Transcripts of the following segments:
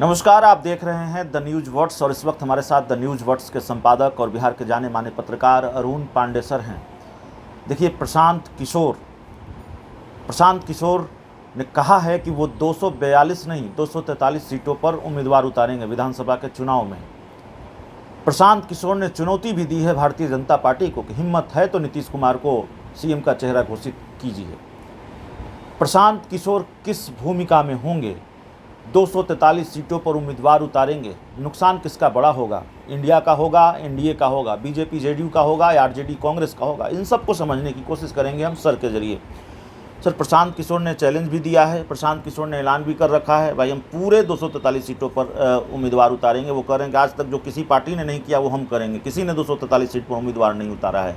नमस्कार, आप देख रहे हैं द न्यूज वर्ड्स और इस वक्त हमारे साथ द न्यूज वर्ड्स के संपादक और बिहार के जाने माने पत्रकार अरुण पांडे सर हैं। देखिए, प्रशांत किशोर ने कहा है कि वो 242 नहीं 243 सीटों पर उम्मीदवार उतारेंगे विधानसभा के चुनाव में। प्रशांत किशोर ने चुनौती भी दी है भारतीय जनता पार्टी को कि हिम्मत है तो नीतीश कुमार को सीएम का चेहरा घोषित कीजिए। प्रशांत किशोर किस भूमिका में होंगे? 243 सीटों पर उम्मीदवार उतारेंगे। नुकसान किसका बड़ा होगा? इंडिया का होगा, एनडीए का होगा, बीजेपी जेडीयू का होगा या आरजेडी कांग्रेस का होगा? इन सबको समझने की कोशिश करेंगे हम सर के जरिए। सर, प्रशांत किशोर ने चैलेंज भी दिया है, प्रशांत किशोर ने ऐलान भी कर रखा है, भाई हम पूरे 243 सीटों पर उम्मीदवार उतारेंगे। वो करेंगे आज तक जो किसी पार्टी ने नहीं किया वो हम करेंगे। किसी ने 243 सीट पर उम्मीदवार नहीं उतारा है।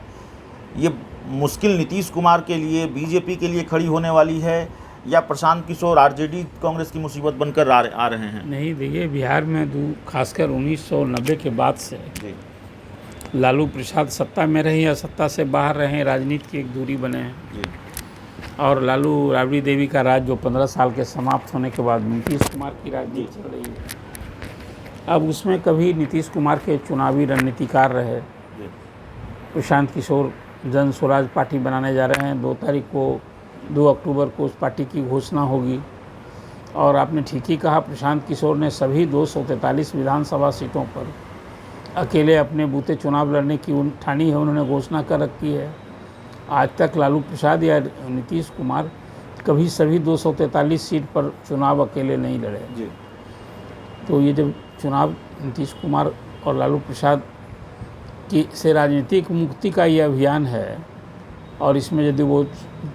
ये मुश्किल नीतीश कुमार के लिए, बीजेपी के लिए खड़ी होने वाली है या प्रशांत किशोर आरजेडी कांग्रेस की मुसीबत बनकर आ रहे हैं? नहीं, देखिए, बिहार में खासकर 1990 के बाद से लालू प्रसाद सत्ता में रहे या सत्ता से बाहर रहे, राजनीति की एक दूरी बने हैं। और लालू राबड़ी देवी का राज जो 15 साल के समाप्त होने के बाद नीतीश कुमार की राजनीति चल रही है। अब उसमें कभी नीतीश कुमार के चुनावी रणनीतिकार रहे। प्रशांत किशोर जन स्वराज पार्टी बनाने जा रहे हैं। 2 अक्टूबर को उस पार्टी की घोषणा होगी। और आपने ठीक ही कहा, प्रशांत किशोर ने सभी 243 विधानसभा सीटों पर अकेले अपने बूते चुनाव लड़ने की ठानी है, उन्होंने घोषणा कर रखी है। आज तक लालू प्रसाद या नीतीश कुमार कभी सभी 243 सीट पर चुनाव अकेले नहीं लड़े। तो ये जब चुनाव नीतीश कुमार और लालू प्रसाद की से राजनीतिक मुक्ति का ये अभियान है और इसमें यदि वो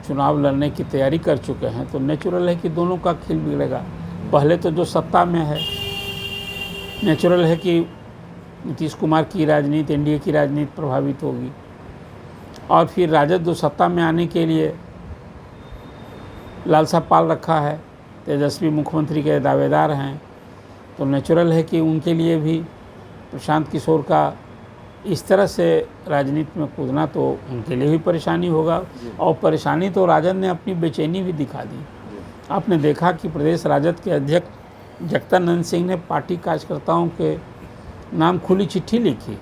चुनाव लड़ने की तैयारी कर चुके हैं तो नेचुरल है कि दोनों का खेल बिगड़ेगा। पहले तो जो सत्ता में है, नेचुरल है कि नीतीश कुमार की राजनीति, एनडीए की राजनीति प्रभावित होगी। और फिर राजद जो सत्ता में आने के लिए लालसा पाल रखा है, तेजस्वी मुख्यमंत्री के दावेदार हैं, तो नेचुरल है कि उनके लिए भी प्रशांत किशोर का इस तरह से राजनीति में कूदना तो उनके लिए भी परेशानी होगा। और परेशानी तो राजद ने अपनी बेचैनी भी दिखा दी। आपने देखा कि प्रदेश राजद के अध्यक्ष जगदानंद सिंह ने पार्टी कार्यकर्ताओं के नाम खुली चिट्ठी लिखी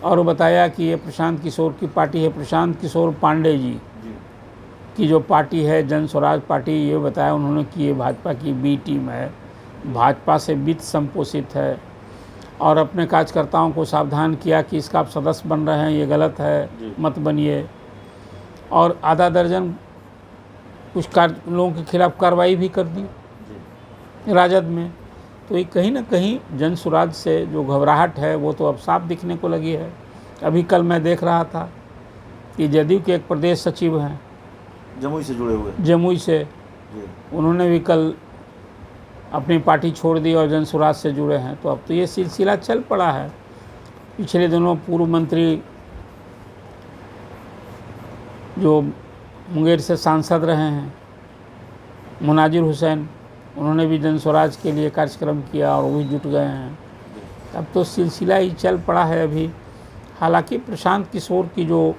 और बताया कि ये प्रशांत किशोर की पार्टी है। प्रशांत किशोर पांडे जी की जो पार्टी है जन स्वराज पार्टी, ये बताया उन्होंने कि ये भाजपा की बी टीम है, भाजपा से वित्त संपोषित है। और अपने कार्यकर्ताओं को सावधान किया कि इसका आप सदस्य बन रहे हैं, ये गलत है, मत बनिए। और आधा दर्जन कुछ लोगों के खिलाफ कार्रवाई भी कर दी राजद में। तो ये कहीं ना कहीं जन स्वराज से जो घबराहट है वो तो अब साफ दिखने को लगी है। अभी कल मैं देख रहा था कि जदयू के एक प्रदेश सचिव हैं, जमुई से जुड़े हुए, जमुई से, उन्होंने भी कल अपनी पार्टी छोड़ दी और जन स्वराज से जुड़े हैं। तो अब तो ये सिलसिला चल पड़ा है। पिछले दिनों पूर्व मंत्री जो मुंगेर से सांसद रहे हैं मुनाजिर हुसैन, उन्होंने भी जन स्वराज के लिए कार्यक्रम किया और वो भी जुट गए हैं। अब तो सिलसिला ही चल पड़ा है अभी। हालांकि प्रशांत किशोर की जो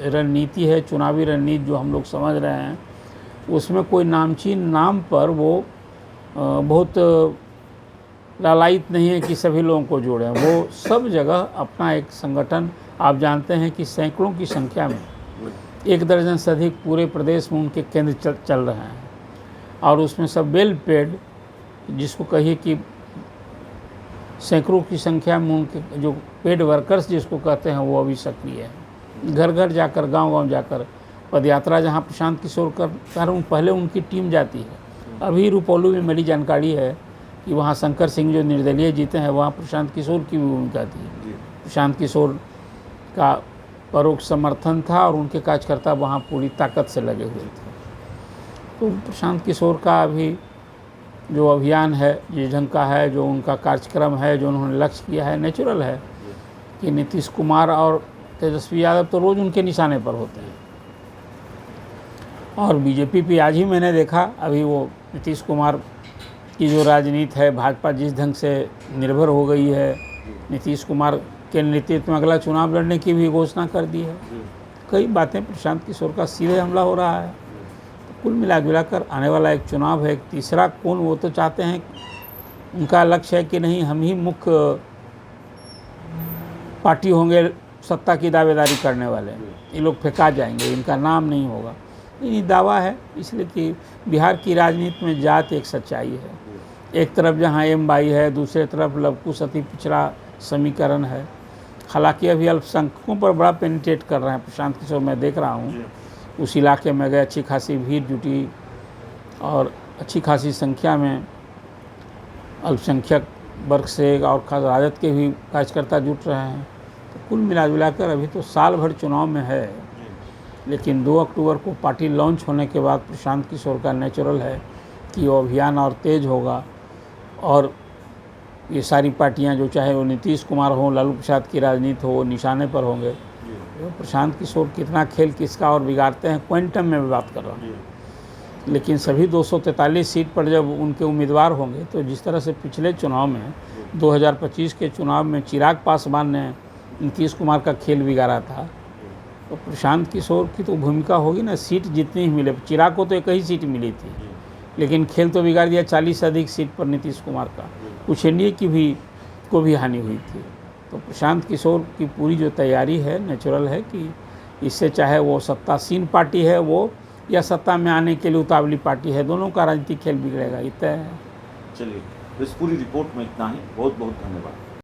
रणनीति है, चुनावी रणनीति जो हम लोग समझ रहे हैं, उसमें कोई नामचीन नाम पर वो बहुत लालायित नहीं है कि सभी लोगों को जोड़ें। वो सब जगह अपना एक संगठन, आप जानते हैं कि सैकड़ों की संख्या में, 1 दर्जन से अधिक पूरे प्रदेश में उनके केंद्र चल रहे हैं। और उसमें सब वेल पेड, जिसको कहिए कि सैकड़ों की संख्या में उनके जो पेड वर्कर्स जिसको कहते हैं वो अभी सक्रिय है। घर घर जाकर, गांव-गांव जाकर पदयात्रा जहां प्रशांत किशोर कर पहले उनकी टीम जाती है। अभी रुपौली में मेरी जानकारी है कि वहाँ शंकर सिंह जो निर्दलीय जीते हैं, वहाँ प्रशांत किशोर की भी भूमिका थी। प्रशांत किशोर का परोक्ष समर्थन था और उनके कार्यकर्ता वहाँ पूरी ताकत से लगे हुए थे। तो प्रशांत किशोर का अभी जो अभियान है, जिस ढंग का है, जो उनका कार्यक्रम है, जो उन्होंने लक्ष्य किया है, नेचुरल है कि नीतीश कुमार और तेजस्वी यादव तो रोज़ उनके निशाने पर होते हैं। और बीजेपी पे आज ही मैंने देखा, अभी वो नीतीश कुमार की जो राजनीति है, भाजपा जिस ढंग से निर्भर हो गई है, नीतीश कुमार के नेतृत्व में अगला चुनाव लड़ने की भी घोषणा कर दी है। कई बातें प्रशांत किशोर का सीधे हमला हो रहा है। तो कुल मिलाकर आने वाला एक चुनाव है, एक तीसरा कोण वो तो चाहते हैं उनका लक्ष्य है कि नहीं हम ही मुख्य पार्टी होंगे सत्ता की दावेदारी करने वाले, ये लोग फेंका जाएंगे, इनका नाम नहीं होगा। ये दावा है इसलिए कि बिहार की राजनीति में जात एक सच्चाई है। एक तरफ जहाँ एम-22 है, दूसरे तरफ लवकुश अति पिछड़ा समीकरण है। हालांकि अभी अल्पसंख्यकों पर बड़ा पेनिट्रेट कर रहे हैं प्रशांत किशोर, मैं देख रहा हूँ। उस इलाके में गए, अच्छी खासी भीड़ जुटी और अच्छी खासी संख्या में अल्पसंख्यक वर्ग से और खास राजद के भी कार्यकर्ता जुट रहे हैं। तो कुल मिलाजुलाकर अभी तो साल भर चुनाव में है, लेकिन 2 अक्टूबर को पार्टी लॉन्च होने के बाद प्रशांत किशोर का नेचुरल है कि वो अभियान और तेज होगा और ये सारी पार्टियां जो चाहे वो नीतीश कुमार हो, लालू प्रसाद की राजनीति हो, निशाने पर होंगे। तो प्रशांत किशोर कितना खेल किसका और बिगाड़ते हैं क्वांटम में भी बात कर रहा हूँ, लेकिन सभी 243 सीट पर जब उनके उम्मीदवार होंगे तो जिस तरह से पिछले चुनाव में 2025 के चुनाव में चिराग पासवान ने नीतीश कुमार का खेल बिगाड़ा था, तो प्रशांत किशोर की तो भूमिका होगी ना। सीट जितनी ही मिले, चिराग को तो एक ही सीट मिली थी, लेकिन खेल तो बिगाड़ दिया 40 से अधिक सीट पर नीतीश कुमार का। कुछ एनडीए की को भी हानि हुई थी। तो प्रशांत किशोर की पूरी जो तैयारी है नेचुरल है कि इससे चाहे वो सत्तासीन पार्टी है वो या सत्ता में आने के लिए उतावली पार्टी है, दोनों का राजनीतिक खेल बिगड़ेगा, इतना है। चलिए, इस पूरी रिपोर्ट में इतना ही। बहुत बहुत धन्यवाद।